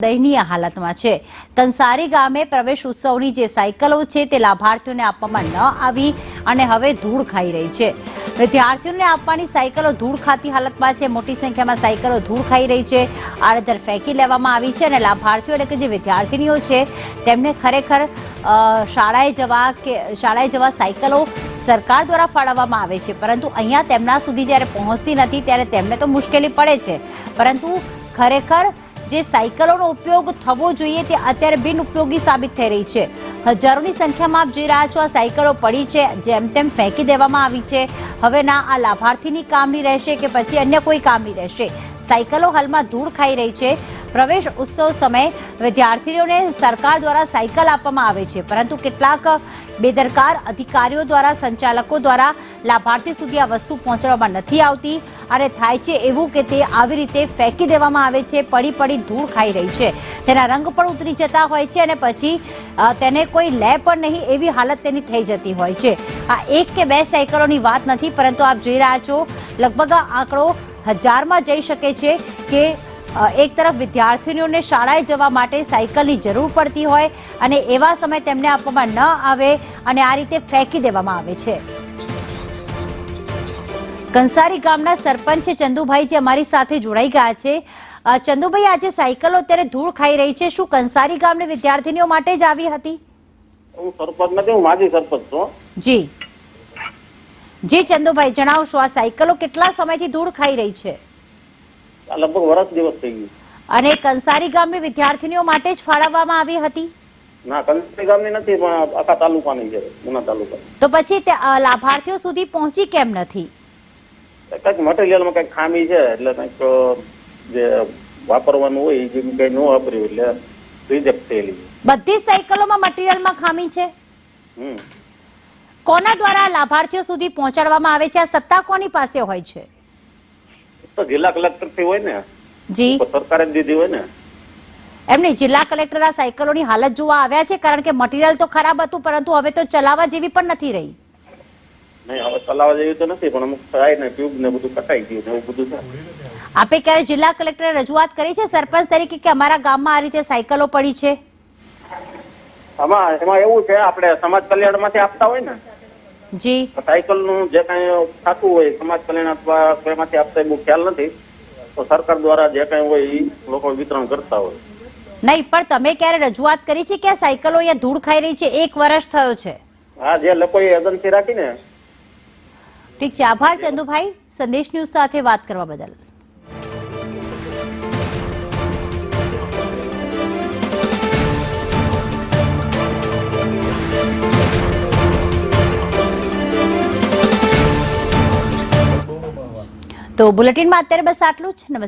દયનીય હાલતમાં છે। કંસારી ગામે પ્રવેશ ઉત્સવની જે સાયકલો છે તે લાભાર્થીઓને આપવામાં ન આવી અને હવે ધૂળ ખાઈ રહી છે। વિદ્યાર્થીઓને આપવાની સાયકલો ધૂળ ખાતી હાલતમાં છે। મોટી સંખ્યામાં સાયકલો ધૂળ ખાઈ રહી છે, આડેધડ ફેંકી લેવામાં આવી છે અને લાભાર્થીઓ એટલે કે જે વિદ્યાર્થીનીઓ છે તેમને ખરેખર શાળાએ જવા સાયકલો સરકાર દ્વારા ફાળવવામાં આવે છે, પરંતુ અહીંયા તેમના સુધી જ્યારે પહોંચતી નથી ત્યારે તેમને તો મુશ્કેલી પડે છે। પરંતુ ખરેખર જે સાયકલોનો ઉપયોગ થવો જોઈએ તે અત્યારે બિનઉપયોગી સાબિત થઈ રહી છે। હજારોની સંખ્યામાં આપ જોઈ રહ્યા છો, આ સાયકલો પડી છે, જેમ તેમ ફેંકી દેવામાં આવી છે। હવે ના આ લાભાર્થીની કામની રહેશે કે પછી અન્ય કોઈ કામની રહેશે। સાયકલો હાલમાં ધૂળ ખાઈ રહી છે। પ્રવેશ ઉત્સવ સમયે વિદ્યાર્થીઓને સરકાર દ્વારા સાયકલ આપવામાં આવે છે, પરંતુ કેટલાક બેદરકાર અધિકારીઓ દ્વારા, સંચાલકો દ્વારા લાભાર્થી સુધી આ વસ્તુ પહોંચાડવામાં નથી આવતી અને થાય છે એવું કે તે આવી રીતે ફેંકી દેવામાં આવે છે, પડી ધૂળ ખાઈ રહી છે, તેના રંગ પણ ઉતરી જતા હોય છે અને પછી તેને કોઈ લે પણ નહીં એવી હાલત તેની થઈ જતી હોય છે। આ એક કે બે સાયકલોની વાત નથી, પરંતુ આપ જોઈ રહ્યા છો લગભગ આ આંકડો હજારમાં જઈ શકે છે કે એક તરફ વિદ્યાર્થીઓને શાળાએ જવા માટે સાયકલની જરૂર પડતી હોય અને એવા સમય તેમને આપવામાં ન આવે અને આ રીતે ફેંકી દેવામાં આવે છે। કંસારી ગામના સરપંચ ચંદુભાઈ જે અમારી સાથે જોડાઈ ગયા છે। ચંદુભાઈ, આજે સાયકલો અત્યારે ધૂળ ખાઈ રહી છે, શું કંસારી ગામની વિદ્યાર્થીનીઓ માટે જ આવી હતી? હું સરપંચ નથી, હું માજી સરપંચ છું। જી જી ચંદુભાઈ, જણાવશો આ સાયકલો કેટલા સમયથી ધૂળ ખાઈ રહી છે? લગભગ વર્ષ દિવસ થઈ ગયું। અને કંસારી ગામની વિદ્યાર્થીનીઓ માટે જ ફાળવવામાં આવી હતી? ના, કંસારી ગામની નથી, પણ આખા તાલુકાની છે, ઉના તાલુકા। તો પછી લાભાર્થીઓ સુધી પહોંચી કેમ નથી? કઈક મટીરિયલમાં કઈક ખામી છે, એટલે કઈક જે વાપરવાનું હોય એ કઈ ન વાપર્યું એટલે રિજેક્ટ થયેલી। બધી સાયકલોમાં મટીરિયલમાં ખામી છે? કોના દ્વારા લાભાર્થીઓ સુધી પહોંચાડવામાં આવે છે? આ સત્તા કોની પાસે હોય છે? તો જિલ્લા કલેક્ટર થી હોય ને। જી, સરકારે દીધી હોય ને। એમની જિલ્લા કલેક્ટર આ સાયકલોની હાલત જોવા આવ્યા છે, કારણ કે મટીરિયલ તો ખરાબ હતું, પરંતુ હવે તો ચલાવવા જેવી પણ નથી રહી। નહીં, હવે ચલાવવા જેવી તો નથી, પણ અમુક થાય ને ટ્યુબ ને બધું કટાઈ ગયું ને એવું બધું છે। આપે ક્યારે જિલ્લા કલેક્ટરે રજૂઆત કરી છે સરપંચ તરીકે કે અમારા ગામમાં આ રીતે સાયકલો પડી છે? એમાં એવું છે, આપણે સમાજ કલ્યાણ માંથી આપતા હોય ને જી, સાયકલ નું જે કઈ થતું હોય સમાજ કલ્યાણ અથવા એમાંથી આપતા બહુ ખ્યાલ નથી, તો સરકાર દ્વારા જે કઈ હોય એ લોકો વિતરણ કરતા હોય। નહીં, પણ તમે ક્યારે રજૂઆત કરી છે કે આ સાયકલો અહીંયા ધૂળ ખાઈ રહી છે? 1 વર્ષ થયો છે। હા, જે લોકોએ એજન્સી રાખીને। ઠીક છે, આભાર ચંદુભાઈ સંદેશ ન્યૂઝ સાથે વાત કરવા બદલ। તો બુલેટિનમાં અત્યારે બસ આટલું જ। નમસ્કાર।